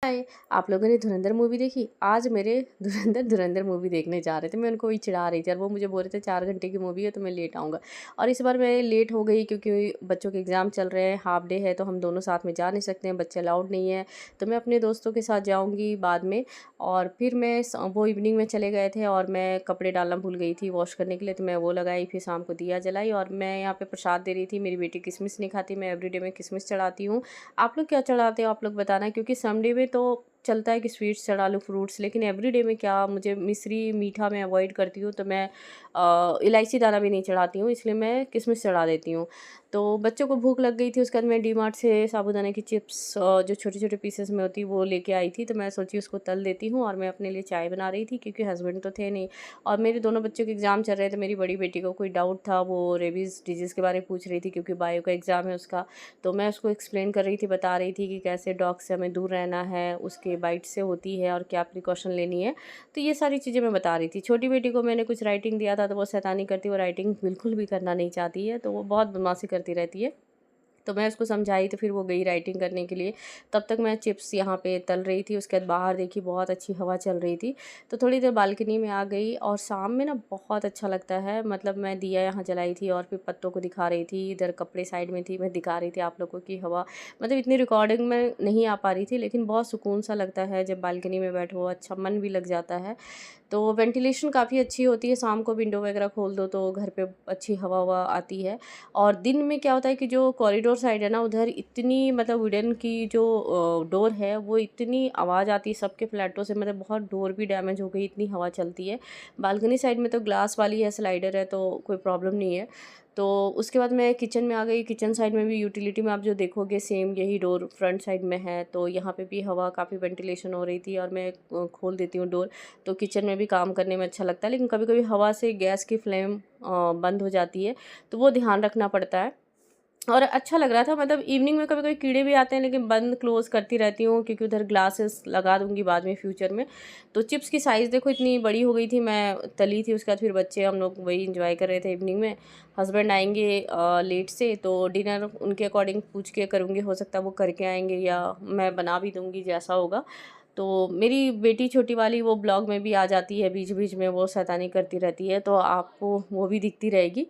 हाय, आप लोगों ने धुरंधर मूवी देखी? आज मेरे धुरंधर मूवी देखने जा रहे थे। मैं उनको वही चिढ़ा रही थी और वो मुझे बोल रहे थे 4 घंटे की मूवी है तो मैं लेट आऊँगा। और इस बार मैं लेट हो गई क्योंकि बच्चों के एग्ज़ाम चल रहे हैं, हाफ डे है तो हम दोनों साथ में जा नहीं सकते हैं, बच्चे अलाउड नहीं है। तो मैं अपने दोस्तों के साथ जाऊँगी बाद में। और फिर वो इवनिंग में चले गए थे और मैं कपड़े डालना भूल गई थी वॉश करने के लिए, तो मैं वो लगाई, फिर शाम को दिया जलाई और मैं यहाँ पे प्रसाद दे रही थी। मेरी बेटी किशमिश नहीं खाती, मैं एवरीडे में किशमिश चढ़ाती हूँ। आप लोग क्या चढ़ाते हो आप लोग बताना, क्योंकि संडे में तो चलता है कि स्वीट्स चढ़ा लूँ, फ्रूट्स, लेकिन एवरीडे में क्या, मुझे मिश्री मीठा मैं अवॉइड करती हूँ, तो मैं इलायची दाना भी नहीं चढ़ाती हूँ, इसलिए मैं किशमिश चढ़ा देती हूँ। तो बच्चों को भूख लग गई थी, उसके बाद मैं डीमार्ट से साबूदाने की चिप्स जो छोटे छोटे पीसेस में होती वो लेके आई थी, तो मैं सोची उसको तल देती हूँ और मैं अपने लिए चाय बना रही थी क्योंकि हस्बैंड तो थे नहीं। और मेरे दोनों बच्चों के एग्ज़ाम चल रहे थे। मेरी बड़ी बेटी को कोई डाउट था, वो रेबीज़ डिजीज़ के बारे में पूछ रही थी क्योंकि बायो का एग्ज़ाम है उसका। तो मैं उसको एक्सप्लेन कर रही थी, बता रही थी कि कैसे डॉग से हमें दूर रहना है, उसके बाइट से होती है और क्या प्रिकॉशन लेनी है। तो ये सारी चीज़ें मैं बता रही थी। छोटी बेटी को मैंने कुछ राइटिंग दिया था तो वो शैतानी करती, वो राइटिंग बिल्कुल भी करना नहीं चाहती है, तो वो बहुत बदमाशी करती रहती है। तो मैं उसको समझाई तो फिर वो गई राइटिंग करने के लिए। तब तक मैं चिप्स यहाँ पे तल रही थी। उसके बाद बाहर देखी बहुत अच्छी हवा चल रही थी, तो थोड़ी देर बालकनी में आ गई। और शाम में ना बहुत अच्छा लगता है, मतलब मैं दिया यहाँ जलाई थी और फिर पत्तों को दिखा रही थी, इधर कपड़े साइड में थी, मैं दिखा रही थी आप लोगों की हवा। मतलब इतनी रिकॉर्डिंग में नहीं आ पा रही थी, लेकिन बहुत सुकून सा लगता है जब बालकनी में बैठो, अच्छा मन भी लग जाता है। तो वेंटिलेशन काफ़ी अच्छी होती है, शाम को विंडो वगैरह खोल दो तो घर पे अच्छी हवा ववा आती है। और दिन में क्या होता है कि जो कॉरिडोर साइड है ना, उधर इतनी मतलब वुडन की जो डोर है वो इतनी आवाज़ आती है सबके फ्लैटों से, मतलब बहुत डोर भी डैमेज हो गई, इतनी हवा चलती है। बालकनी साइड में तो ग्लास वाली है, स्लाइडर है, तो कोई प्रॉब्लम नहीं है। तो उसके बाद मैं किचन में आ गई। किचन साइड में भी यूटिलिटी में आप जो देखोगे सेम यही डोर फ्रंट साइड में है, तो यहाँ पे भी हवा काफ़ी वेंटिलेशन हो रही थी और मैं खोल देती हूँ डोर। तो किचन में भी काम करने में अच्छा लगता है, लेकिन कभी कभी हवा से गैस की फ्लेम बंद हो जाती है, तो वो ध्यान रखना पड़ता है। और अच्छा लग रहा था, मतलब इवनिंग में कभी कभी कीड़े भी आते हैं, लेकिन बंद क्लोज़ करती रहती हूँ क्योंकि उधर ग्लासेस लगा दूँगी बाद में फ्यूचर में। तो चिप्स की साइज़ देखो इतनी बड़ी हो गई थी, मैं तली थी, उसके बाद फिर बच्चे हम लोग वही एंजॉय कर रहे थे इवनिंग में। हस्बैंड आएंगे लेट से, तो डिनर उनके अकॉर्डिंग पूछ के करूँगी, हो सकता है वो करके आएंगे या मैं बना भी दूँगी, जैसा होगा। तो मेरी बेटी छोटी वाली वो ब्लॉग में भी आ जाती है बीच बीच में, वो शैतानी करती रहती है, तो आपको वो भी दिखती रहेगी।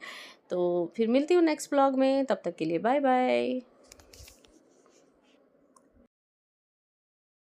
तो फिर मिलती हूँ नेक्स्ट ब्लॉग में, तब तक के लिए बाय बाय।